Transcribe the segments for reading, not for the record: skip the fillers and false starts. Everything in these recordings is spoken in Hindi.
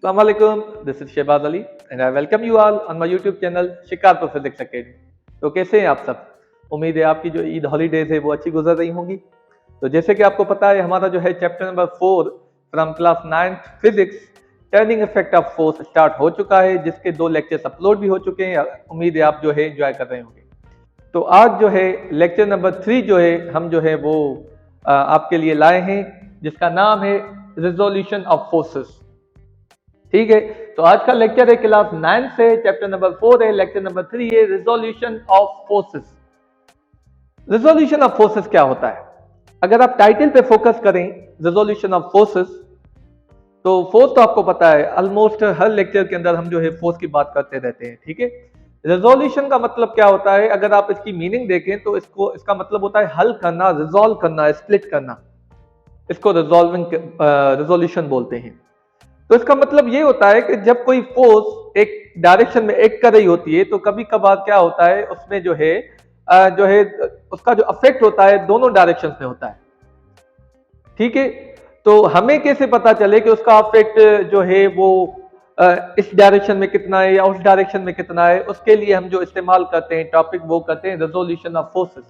Assalamu alaikum, this is Shehbaz Ali and I welcome you all on my YouTube channel Shikarpur physics academy. तो कैसे हैं आप सब? उम्मीद है आपकी जो ईद हॉलीडेज है वो अच्छी गुजर रही होंगी। तो जैसे कि आपको पता है हमारा जो है chapter number 4 from class 9th physics turning effect of force start हो चुका है, जिसके 2 लेक्चर्स अपलोड भी हो चुके हैं। उम्मीद है आप जो है एंजॉय कर रहे होंगे। तो आज जो है लेक्चर नंबर 3 जो है हम जो है वो आपके लिए लाए हैं, जिसका नाम है रिजोल्यूशन ऑफ फोर्सेस। ठीक है, तो आज का लेक्चर है क्लास 9 से, चैप्टर नंबर 4 है, लेक्चर नंबर 3 है resolution of forces. Resolution of forces क्या होता है? अगर आप टाइटल पे फोकस करें रिजोल्यूशन ऑफ फोर्सेस, तो फोर्स तो आपको पता है, ऑलमोस्ट हर लेक्चर के अंदर हम जो है फोर्स की बात करते रहते हैं। ठीक है, रिजोल्यूशन का मतलब क्या होता है? अगर आप इसकी मीनिंग देखें तो इसका मतलब होता है हल करना, रिजोल्व करना, स्प्लिट करना। इसको रिजोल्यूशन बोलते हैं। तो इसका मतलब ये होता है कि जब कोई फोर्स एक डायरेक्शन में एक्ट कर रही होती है तो कभी कभार क्या होता है उसमें जो है उसका जो अफेक्ट होता है दोनों डायरेक्शन में होता है। ठीक है, तो हमें कैसे पता चले कि उसका अफेक्ट जो है वो इस डायरेक्शन में कितना है या उस डायरेक्शन में कितना है? उसके लिए हम जो इस्तेमाल करते हैं टॉपिक वो करते हैं resolution of forces.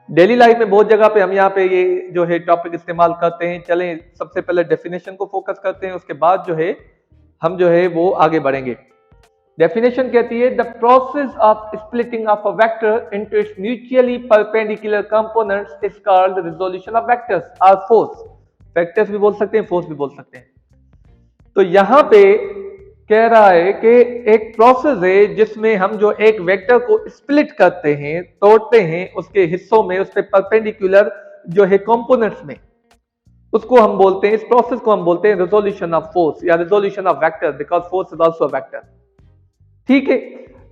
Daily life में बहुत जगह पे हम यहाँ पे ये जो है टॉपिक इस्तेमाल करते हैं। चलें सबसे पहले डेफिनेशन को फोकस करते हैं, उसके बाद जो है हम जो है वो आगे बढ़ेंगे। डेफिनेशन कहती है the process of splitting of a vector into its mutually perpendicular components is called resolution of vectors और फोर्स। वेक्टर्स भी बोल सकते हैं, फोर्स भी बोल सकते हैं। तो यहां पे कह रहा है कि एक प्रोसेस है जिसमें हम जो एक वेक्टर को स्प्लिट करते हैं, तोड़ते हैं उसके हिस्सों में, उस पे परपेंडिकुलर जो है कंपोनेंट्स में, उसको हम बोलते हैं, इस प्रोसेस को हम बोलते हैं रिजोल्यूशन ऑफ फोर्स या resolution of vector, because force is also a vector. ठीक है,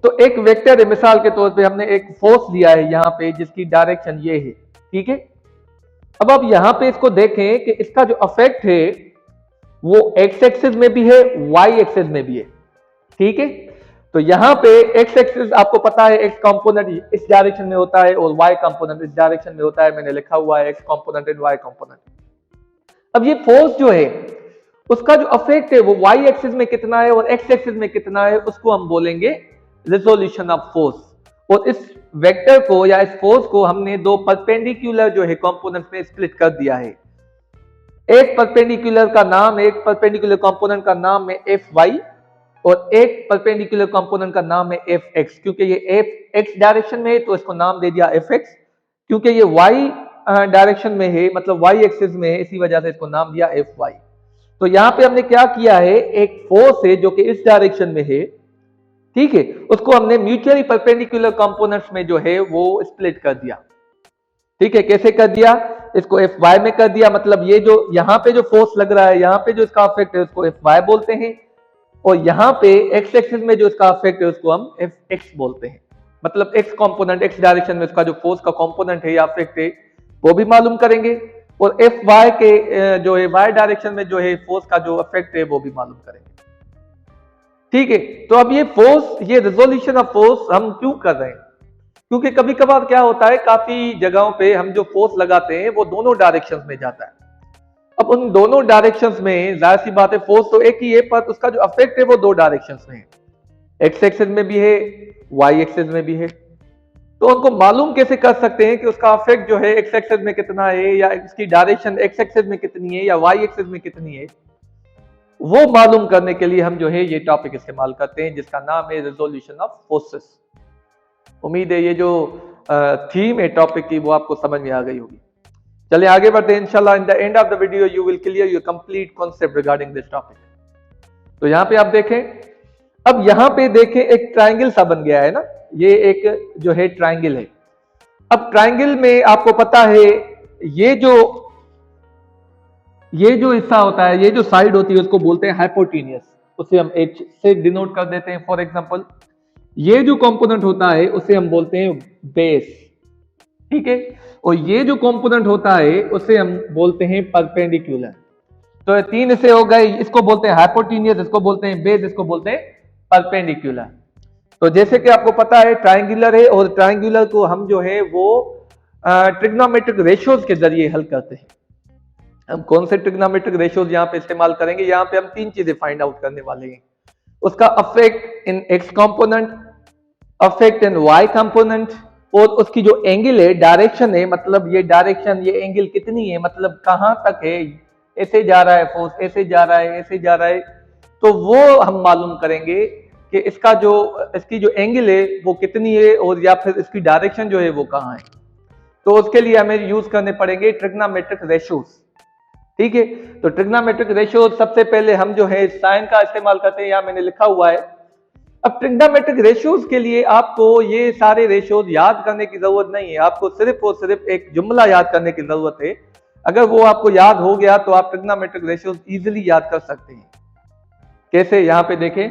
तो एक वेक्टर है, मिसाल के तौर पे हमने एक फोर्स लिया है यहाँ पे जिसकी डायरेक्शन ये है। ठीक है, अब आप यहाँ पे इसको देखें कि इसका जो अफेक्ट है वो एक्स एक्सिस में भी है, वाई एक्सिस में भी है। ठीक है, तो यहां पे एक्स एक्सिस आपको पता है एक्स कंपोनेंट इस डायरेक्शन में होता है और वाई कंपोनेंट इस डायरेक्शन में होता है। मैंने लिखा हुआ है x component and y component. अब ये फोर्स जो है उसका जो अफेक्ट है वो वाई एक्सिस में कितना है और एक्स एक्सिस में कितना है, उसको हम बोलेंगे रिजोल्यूशन ऑफ फोर्स। और इस वेक्टर को या इस फोर्स को हमने 2 परपेंडिकुलर जो है कंपोनेंट्स में स्प्लिट कर दिया है। एक परपेंडिकुलर कंपोनेंट का नाम है एफ वाई और एक परपेंडिकुलर कंपोनेंट का नाम है एफ एक्स। क्योंकि ये एफ एक्स डायरेक्शन में है तो इसको नाम दे दिया एफ एक्स, क्योंकि ये वाई डायरेक्शन में है, मतलब वाई एक्सिस में है, इसी वजह से इसको नाम दिया एफ वाई। तो यहां पे हमने क्या किया है, एक फोर्स है जो कि इस डायरेक्शन में है, ठीक है, उसको हमने म्यूचुअली परपेंडिकुलर कंपोनेंट्स में जो है वो स्प्लिट कर दिया। ठीक है, कैसे कर दिया? इसको एफ वाई में कर दिया, मतलब ये जो यहाँ पे जो फोर्स लग रहा है, यहाँ पे जो इसका अफेक्ट है उसको एफ वाई बोलते हैं, और यहाँ पे एक्स एक्सिस में जो इसका अफेक्ट है उसको हम एफ एक्स बोलते हैं। मतलब एक्स कंपोनेंट, एक्स डायरेक्शन में उसका जो फोर्स का कंपोनेंट है या अफेक्ट है वो भी मालूम करेंगे, और एफ वाई के जो है वाई डायरेक्शन में जो है फोर्स का जो अफेक्ट है वो भी मालूम करेंगे। ठीक है, तो अब ये फोर्स, ये रिजोल्यूशन ऑफ फोर्स हम क्यों कर रहे हैं? क्योंकि कभी कभार क्या होता है, काफी जगहों पे हम जो फोर्स लगाते हैं वो दोनों डायरेक्शंस में जाता है। अब उन दोनों डायरेक्शंस में जाहिर सी बात है फोर्स तो एक ही है, पर उसका जो अफेक्ट है वो 2 डायरेक्शंस में है, एक्स एक्सिस में भी है, वाई एक्सिस में भी है। तो उनको मालूम कैसे कर सकते हैं कि उसका अफेक्ट जो है एक्स एक्सिस में कितना है, या इसकी डायरेक्शन एक्स एक्सिस में कितनी है या वाई एक्सिस में कितनी है, वो मालूम करने के लिए हम जो है ये टॉपिक इस्तेमाल करते हैं, जिसका नाम है रिजोल्यूशन ऑफ फोर्सेस। उम्मीद है ये जो थीम है टॉपिक की वो आपको समझ में आ गई होगी। चलिए आगे बढ़ते हैं। इंशाल्लाह इन the end of the video you will clear your complete concept regarding this topic. तो यहां पे आप देखें, अब यहां पे देखें एक ट्रायंगल सा बन गया है ना, ये एक जो है ट्रायंगल है। अब ट्रायंगल में आपको पता है ये जो हिस्सा होता है, ये जो साइड होती है उसको बोलते हैं हाइपोटेन्यूस, उसे हम एच से डिनोट कर देते हैं। फॉर एग्जांपल ये जो कंपोनेंट होता है उसे हम बोलते हैं बेस। ठीक है, और ये जो कंपोनेंट होता है उसे हम बोलते हैं परपेंडिकुलर। तो 3 हिस्से हो गए, इसको बोलते हैं हाइपोटेन्यूस, इसको बोलते हैं बेस, इसको बोलते हैं परपेंडिकुलर। तो जैसे कि आपको पता है ट्रायंगुलर है, और ट्रायंगुलर को हम जो है वो ट्रिग्नोमेट्रिक रेशियोज के जरिए हल करते हैं। हम कौन से ट्रिग्नोमेट्रिक रेशियोज यहाँ पे इस्तेमाल करेंगे? यहाँ पे हम तीन चीजें फाइंड आउट करने वाले हैं। उसका affect in x component, affect in Y component, और उसकी जो एंगल है, डायरेक्शन है, मतलब ये डायरेक्शन, ये एंगल कितनी है, मतलब कहां तक है, ऐसे जा रहा है फोर्स, ऐसे जा रहा है, ऐसे जा रहा है, तो वो हम मालूम करेंगे कि इसकी जो एंगल है वो कितनी है, और या फिर इसकी डायरेक्शन जो है वो कहाँ है। तो उसके लिए हमें यूज करने पड़ेंगे ट्रिग्नोमेट्रिक रेशियोज। ठीक है, तो ट्रिग्नोमेट्रिक रेशियोज सबसे पहले हम जो है साइन का इस्तेमाल करते हैं, यहां मैंने लिखा हुआ है। अब ट्रिग्नोमेट्रिक रेशियोज के लिए आपको ये सारे रेशियोज याद करने की जरूरत नहीं है, आपको सिर्फ और सिर्फ एक जुमला याद करने की जरूरत है। अगर वो आपको याद हो गया तो आप ट्रिग्नोमेट्रिक रेशियोज इजीली याद कर सकते हैं। कैसे? यहां पे देखें,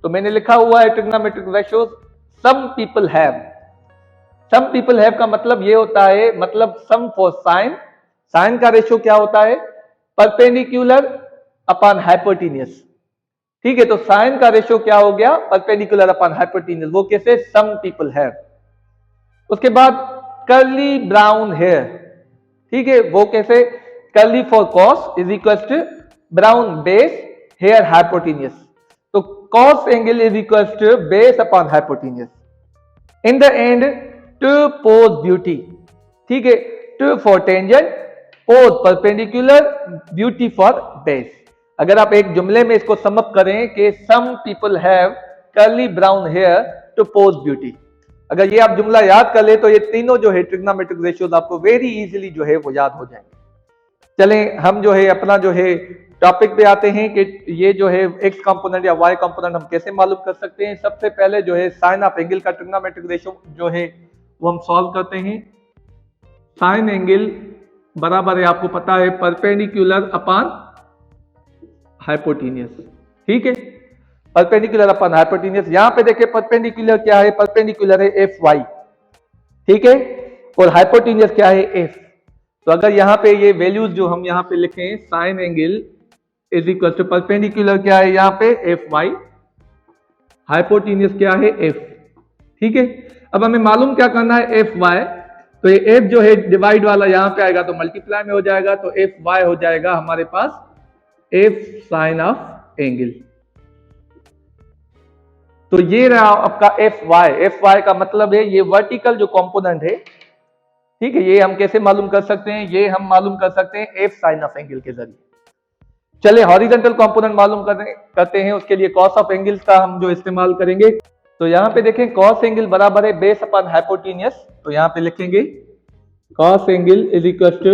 तो मैंने लिखा हुआ है trigonometric ratios some people have. Some people have का मतलब ये होता है, मतलब सम फॉर साइन। साइन का रेशियो क्या होता है? Perpendicular upon hypotenuse. ठीक है, तो साइन का रेशियो क्या हो गया? Perpendicular upon hypotenuse. वो कैसे? Some people have. उसके बाद कर्ली ब्राउन हेयर। ठीक है, वो कैसे? Curly for cos is equal to brown base hair hypotenuse. तो cos angle is equal to base upon hypotenuse. In the end to pose beauty. ठीक है, to for tangent, pose perpendicular, beauty for base. अगर आप एक जुमले में इसको सम अप करें कि some people have curly brown hair to pose beauty, अगर ये आप जुमला याद कर ले तो ये तीनों जो है ट्रिग्नोमेट्रिक रेशियोज आपको वेरी इजीली जो है वो याद हो जाएंगे। चलें हम जो है अपना जो है टॉपिक पे आते हैं कि ये जो है एक्स कंपोनेंट या वाई कंपोनेंट हम कैसे मालूम कर सकते हैं। सबसे पहले जो है साइन ऑफ एंगल का ट्रिग्नोमेट्रिक रेशियो जो है वो हम सॉल्व करते हैं। साइन एंगल बराबर है, आपको पता है, परपेंडिकुलर अपॉन हाइपोटेन्यूज। ठीक है, परपेंडिकुलर अपॉन हाइपोटेन्यूज। यहां पे देखिए परपेंडिकुलर क्या है? परपेंडिकुलर है एफ वाई। ठीक है, और हाइपोटेन्यूज क्या है? एफ। तो अगर यहाँ पे ये वैल्यूज जो हम यहाँ पे लिखें, sine angle is equal to perpendicular क्या है यहाँ पे? F Y. हाइपोटेन्यूज क्या है? एफ। ठीक है, अब हमें मालूम क्या करना है? F y. तो ये एफ जो है डिवाइड वाला यहाँ पे आएगा तो मल्टीप्लाई में हो जाएगा, तो एफ वाई हो जाएगा हमारे पास एफ साइन ऑफ एंगल। तो ये रहा आपका एफ वाई। एफ वाई का मतलब है ये वर्टिकल जो कंपोनेंट है। ठीक है, ये हम कैसे मालूम कर सकते हैं? ये हम मालूम कर सकते हैं एफ साइन ऑफ एंगल के जरिए। चले हॉरिजॉन्टल कंपोनेंट मालूम करते हैं, उसके लिए कॉस ऑफ एंगल्स का हम जो इस्तेमाल करेंगे। तो यहां पे देखें कॉस एंगल बराबर है बेस अपॉन हाइपोटेन्यूज। तो यहां पे लिखेंगे cos angle is equal to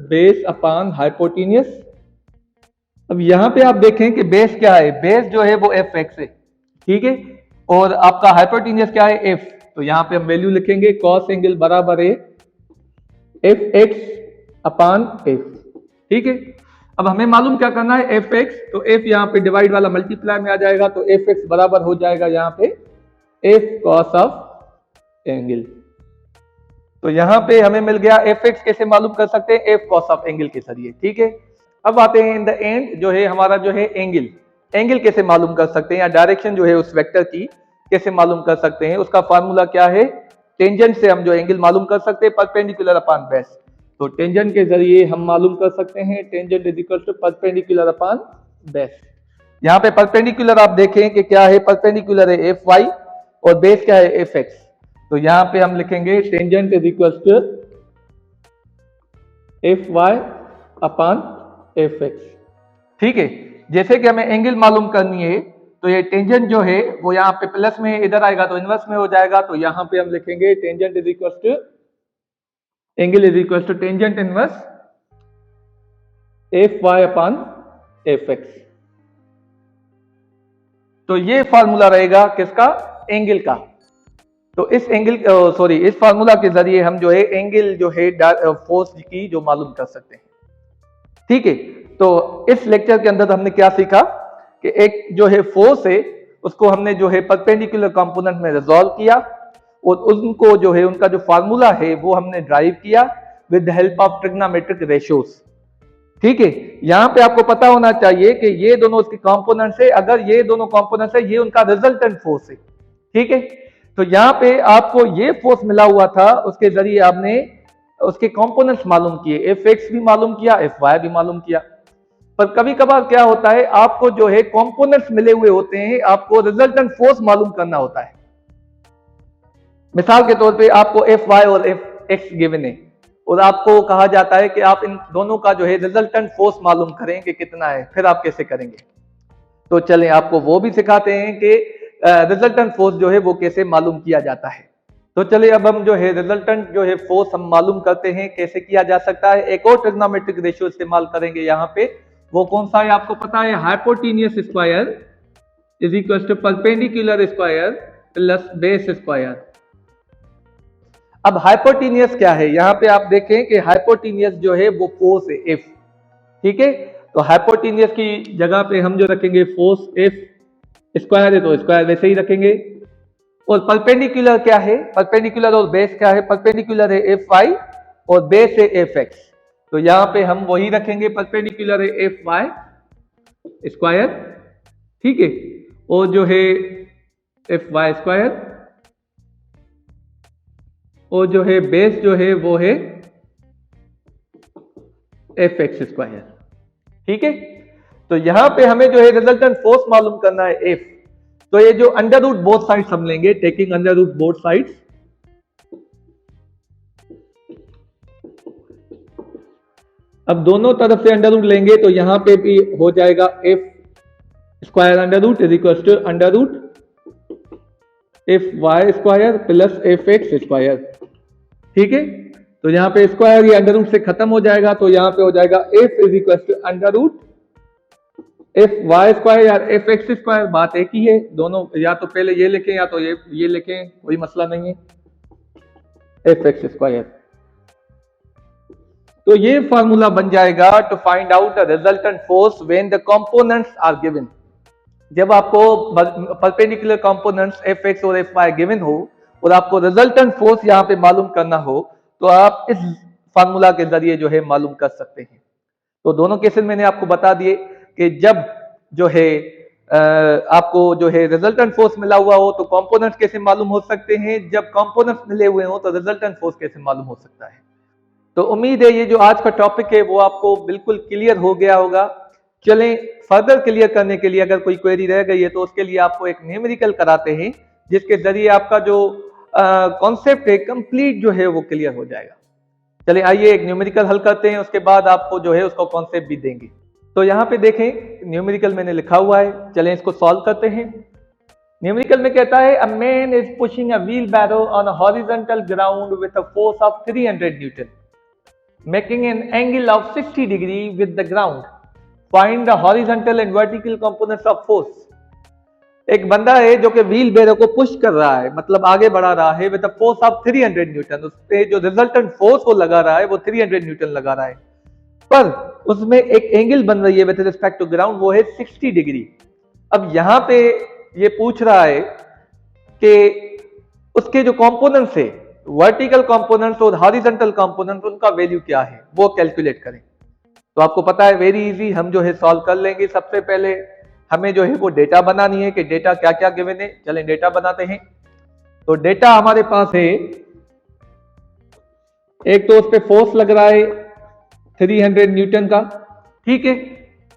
base upon hypotenuse. अब यहां पे आप देखें कि बेस क्या है? बेस जो है वो एफ एक्स है। ठीक है, और आपका हाइपोटेन्यूज क्या है? एफ। तो यहां पे हम वैल्यू लिखेंगे कॉस एंगल बराबर है एफ एक्स अपॉन एफ। ठीक है, अब हमें मालूम क्या करना है? F x. तो एफ यहाँ पे डिवाइड वाला मल्टीप्लाई में आ जाएगा, तो एफ एक्स बराबर हो जाएगा यहाँ पे एफ कॉस ऑफ एंगल। तो यहां पे हमें मिल गया एफ एक्स। कैसे मालूम कर सकते हैं? एफ कॉस ऑफ एंगल के जरिए। ठीक है, अब आते हैं इन द एंड जो है हमारा जो है एंगल। एंगल कैसे मालूम कर सकते हैं, या डायरेक्शन जो है उस वेक्टर की कैसे मालूम कर सकते हैं? उसका फार्मूला क्या है? टेंजेंट से हम जो एंगल मालूम कर सकते हैं, परपेंडिकुलर अपॉन बेस। तो टेंजेंट के जरिए हम मालूम कर सकते हैं tangent is equal to perpendicular upon base. यहाँ पे परपेंडिकुलर आप देखें कि क्या है? परपेंडिकुलर है एफ वाई और बेस क्या है? F x. तो यहाँ पे हम लिखेंगे tangent is equal to F y upon F x. ठीक है, जैसे कि हमें एंगल मालूम करनी है तो ये टेंजेंट जो है वो यहाँ पे प्लस में, इधर आएगा तो इनवर्स में हो जाएगा। तो यहाँ पे हम लिखेंगे tangent is equal to angle is equal to tangent inverse F y upon F x. तो ये फार्मूला रहेगा किसका? एंगल का। तो इस एंगल सॉरी इस फार्मूला के जरिए हम जो है एंगल जो है फोर्स की जो मालूम कर सकते हैं। ठीक है, तो इस लेक्चर के अंदर हमने क्या सीखा कि एक जो है फोर्स है उसको हमने जो है परपेंडिकुलर कंपोनेंट में रिजॉल्व किया, और उनको जो है उनका जो फार्मूला है वो हमने ड्राइव किया with the help of trigonometric ratios. ठीक है, यहां पे आपको पता होना चाहिए कि ये दोनों उसके कंपोनेंट्स है। अगर ये दोनों कंपोनेंट्स है, ये उनका रिजल्टेंट फोर्स है। ठीक है, तो यहां पे आपको ये फोर्स मिला हुआ था, उसके जरिए आपने उसके कंपोनेंट्स मालूम किए, एफ एक्स भी मालूम किया, एफ वाई भी मालूम किया। पर कभी कभार क्या होता है, आपको जो है कंपोनेंट्स मिले हुए होते हैं, आपको रिजल्टेंट फोर्स मालूम करना होता है। मिसाल के तौर पे आपको एफ वाई और एफ एक्स गिवन है और आपको कहा जाता है कि आप इन दोनों का जो है रिजल्टेंट फोर्स मालूम करें कि कितना है, फिर आप कैसे करेंगे। तो चलें आपको वो भी सिखाते हैं कि रिजल्टेंट फोर्स जो है वो कैसे मालूम किया जाता है। तो चलिए अब हम जो है रिजल्टेंट जो है फोर्स हम मालूम करते हैं कैसे किया जा सकता है। एक और ट्रिग्नोमेट्रिक रेशियो इस्तेमाल करेंगे यहाँ पे, वो कौन सा है आपको पता है, hypotenuse square is equal to perpendicular square plus base square. अब हाइपोटेन्यूस क्या है, यहाँ पे आप देखें कि हाइपोटेन्यूस जो है वो फोर्स है एफ, ठीक है। तो हाइपोटेन्यूस की जगह पे हम जो रखेंगे फोर्स एफ, स्क्वायर है तो स्क्वायर वैसे ही रखेंगे। और परपेंडिकुलर क्या है, परपेंडिकुलर और बेस क्या है, परपेंडिकुलर है एफ वाई और बेस है एफ एक्स। तो यहां पे हम वही रखेंगे, परपेंडिकुलर है एफ वाई स्क्वायर, ठीक है, और जो है एफ वाई स्क्वायर, और जो है बेस जो है वो है एफ एक्स स्क्वायर, ठीक है। तो यहां पे हमें जो है रिजल्टेंट फोर्स मालूम करना है एफ। तो ये जो अंडर रूट बोथ साइड्स हम लेंगे, taking under root both sides, अब दोनों तरफ से अंडर रूट लेंगे तो यहां पे भी हो जाएगा F square under root is equal to under root F y square plus F x square, ठीक है। तो यहां पे स्क्वायर ये अंडर रूट से खत्म हो जाएगा, तो यहां पे हो जाएगा F is equal to under root F y square या एफ एक्स स्क्वायर, बात एक ही है, दोनों या तो पहले ये लिखें या तो ये लिखें, कोई मसला नहीं है, एफ एक्स स्क्वायर। तो ये फार्मूला बन जाएगा to find out the resultant force when the components are given. जब आपको परपेंडिकुलर कंपोनेंट्स एफ एक्स और एफ वाई गिवन हो और आपको रिजल्टेंट फोर्स यहां पे मालूम करना हो, तो आप इस फार्मूला के जरिए जो है मालूम कर सकते हैं। तो दोनों केसेस मैंने आपको बता दिए कि जब जो है आपको जो है रिजल्टेंट फोर्स मिला हुआ हो तो कंपोनेंट्स कैसे मालूम हो सकते हैं, जब कंपोनेंट्स मिले हुए हो तो रिजल्टेंट फोर्स कैसे मालूम हो सकता है। तो उम्मीद है ये जो आज का टॉपिक है वो आपको बिल्कुल क्लियर हो गया होगा। चलें फर्दर क्लियर करने के लिए अगर कोई क्वेरी रह गई है तो उसके लिए आपको एक न्यूमेरिकल कराते हैं, जिसके जरिए आपका जो कॉन्सेप्ट है कंप्लीट जो है वो क्लियर हो जाएगा। चलिए आइए एक न्यूमेरिकल हल करते हैं, उसके बाद आपको जो है उसका कॉन्सेप्ट भी देंगे। तो यहाँ पे देखें न्यूमेरिकल मैंने लिखा हुआ है, चलें इसको सॉल्व करते हैं। न्यूमेरिकल में कहता है a man is pushing a wheelbarrow on a horizontal ground with a force of 300 newton making an angle of 60 degree with the ground, find the horizontal and vertical components of force. एक बंदा है जो कि व्हील बैरो को पुश कर रहा है, मतलब आगे बढ़ा रहा है with a force of 300 Newton, उस पे जो रिजल्टेंट फोर्स वो लगा रहा है वो 300 न्यूटन लगा रहा है, पर उसमें एक एंगल बन रही है विद रिस्पेक्ट टू ग्राउंड, वो है 60 डिग्री। अब यहां पे ये पूछ रहा है कि उसके जो कंपोनेंट्स है, वर्टिकल कंपोनेंट्स और हॉरिजॉन्टल कंपोनेंट्स, उनका वैल्यू क्या है वो कैलकुलेट करें। तो आपको पता है वेरी इजी, हम जो है सॉल्व कर लेंगे। सबसे पहले हमें जो है वो डेटा बनानी है कि डेटा क्या क्या गिवन है। चलें डेटा बनाते हैं। तो डेटा हमारे पास है, एक तो उस पर फोर्स लग रहा है 300 न्यूटन का, ठीक है।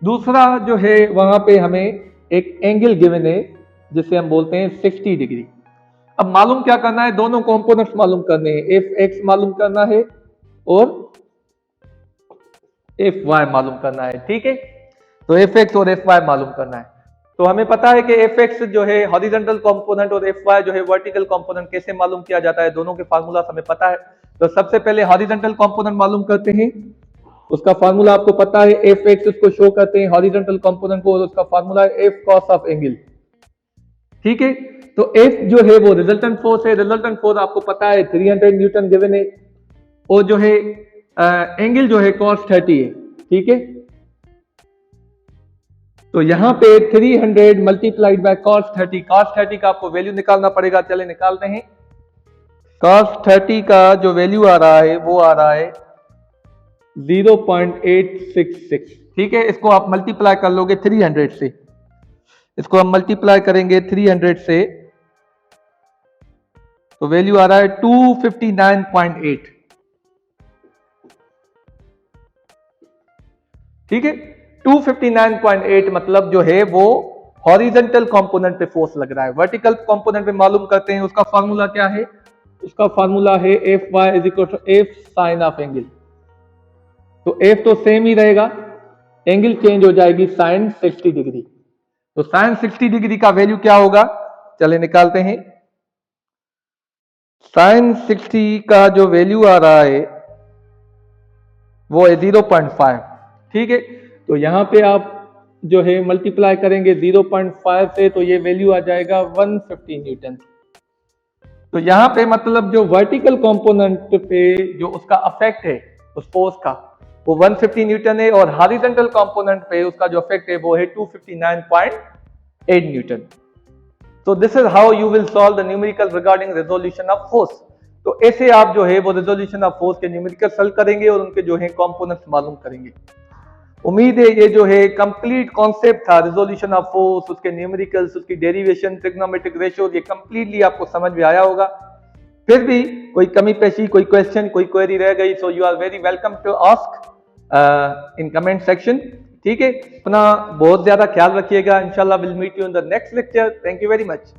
दूसरा जो है वहां पे हमें एक एंगल गिवन है जिसे हम बोलते हैं 60 डिग्री। अब मालूम क्या करना है, दोनों कंपोनेंट्स मालूम करने हैं, एफ एक्स मालूम करना है और एफ वाई मालूम करना है, ठीक है। तो एफ एक्स और एफ वाई मालूम करना है। तो हमें पता है कि एफ एक्स जो है हॉरिजॉन्टल कंपोनेंट और एफ वाई जो है वर्टिकल कंपोनेंट कैसे मालूम किया जाता है, दोनों के फार्मूला हमें पता है। तो सबसे पहले हॉरिजॉन्टल कंपोनेंट मालूम करते हैं, उसका फार्मूला आपको पता है, एफ एक्स उसको शो करते हैं हॉरिजॉन्टल कंपोनेंट को, और उसका फार्मूला है एफ कॉस ऑफ एंगल, ठीक है। तो एफ जो है वो रिजल्टेंट फोर्स है, रिजल्टेंट फोर्स आपको पता है 300 न्यूटन गिवन है, और जो है एंगल जो है cos 30 है, ठीक है। तो यहां पे 300 मल्टीप्लाइड बाय cos 30, cos 30 का आपको वैल्यू निकालना पड़ेगा। चले निकालते हैं। cos 30 का जो वैल्यू आ रहा है वो आ रहा है 0.866, ठीक है। इसको आप मल्टीप्लाई कर लोगे 300 से, इसको हम मल्टीप्लाई करेंगे 300 से, तो वैल्यू आ रहा है 259.8, ठीक है। 259.8 मतलब जो है वो हॉरिजेंटल कंपोनेंट पे फोर्स लग रहा है। वर्टिकल कंपोनेंट पे मालूम करते हैं, उसका फार्मूला क्या है? उसका फार्मूला है Fy is equal to F sine of angle. तो एफ तो सेम ही रहेगा, एंगल चेंज हो जाएगी साइन 60 डिग्री। तो साइन 60 डिग्री का वैल्यू क्या होगा? चले निकालते हैं। साइन 60 का जो वैल्यू आ रहा है वो है 0.5। ठीक है, तो यहां पे आप जो है मल्टीप्लाई करेंगे 0.5 से, तो ये वैल्यू आ जाएगा 150 न्यूटन। तो यहां पे मतलब जो वर्टिकल कंपोनेंट पे जो उसका अफेक्ट है उस फोर्स का, वो 150 न्यूटन है, और हॉरिजॉन्टल कंपोनेंट पे उसका जो इफेक्ट है वो है 259.8 न्यूटन। तो this is how you will solve the numerical regarding resolution of force. तो ऐसे आप जो है वो रेजोल्यूशन ऑफ फोर्स के न्यूमेरिकल सॉल्व करेंगे और उनके जो है कंपोनेंट्स मालूम करेंगे। उम्मीद है ये जो है कंप्लीट कॉन्सेप्ट था रेजोल्यूशन ऑफ फोर्स, उसके न्यूमेरिकल्स, उसकी डेरिवेशन, ट्रिग्नोमेट्रिक रेशियो, ये कंप्लीटली आपको समझ में आया होगा। फिर भी कोई कमी पेशी, कोई क्वेश्चन, कोई क्वेरी रह गई, so you are very welcome to ask in comment section. ठीक है, अपना बहुत ज्यादा ख्याल रखिएगा। इंशाल्लाह will meet you in the next lecture. Thank you very much.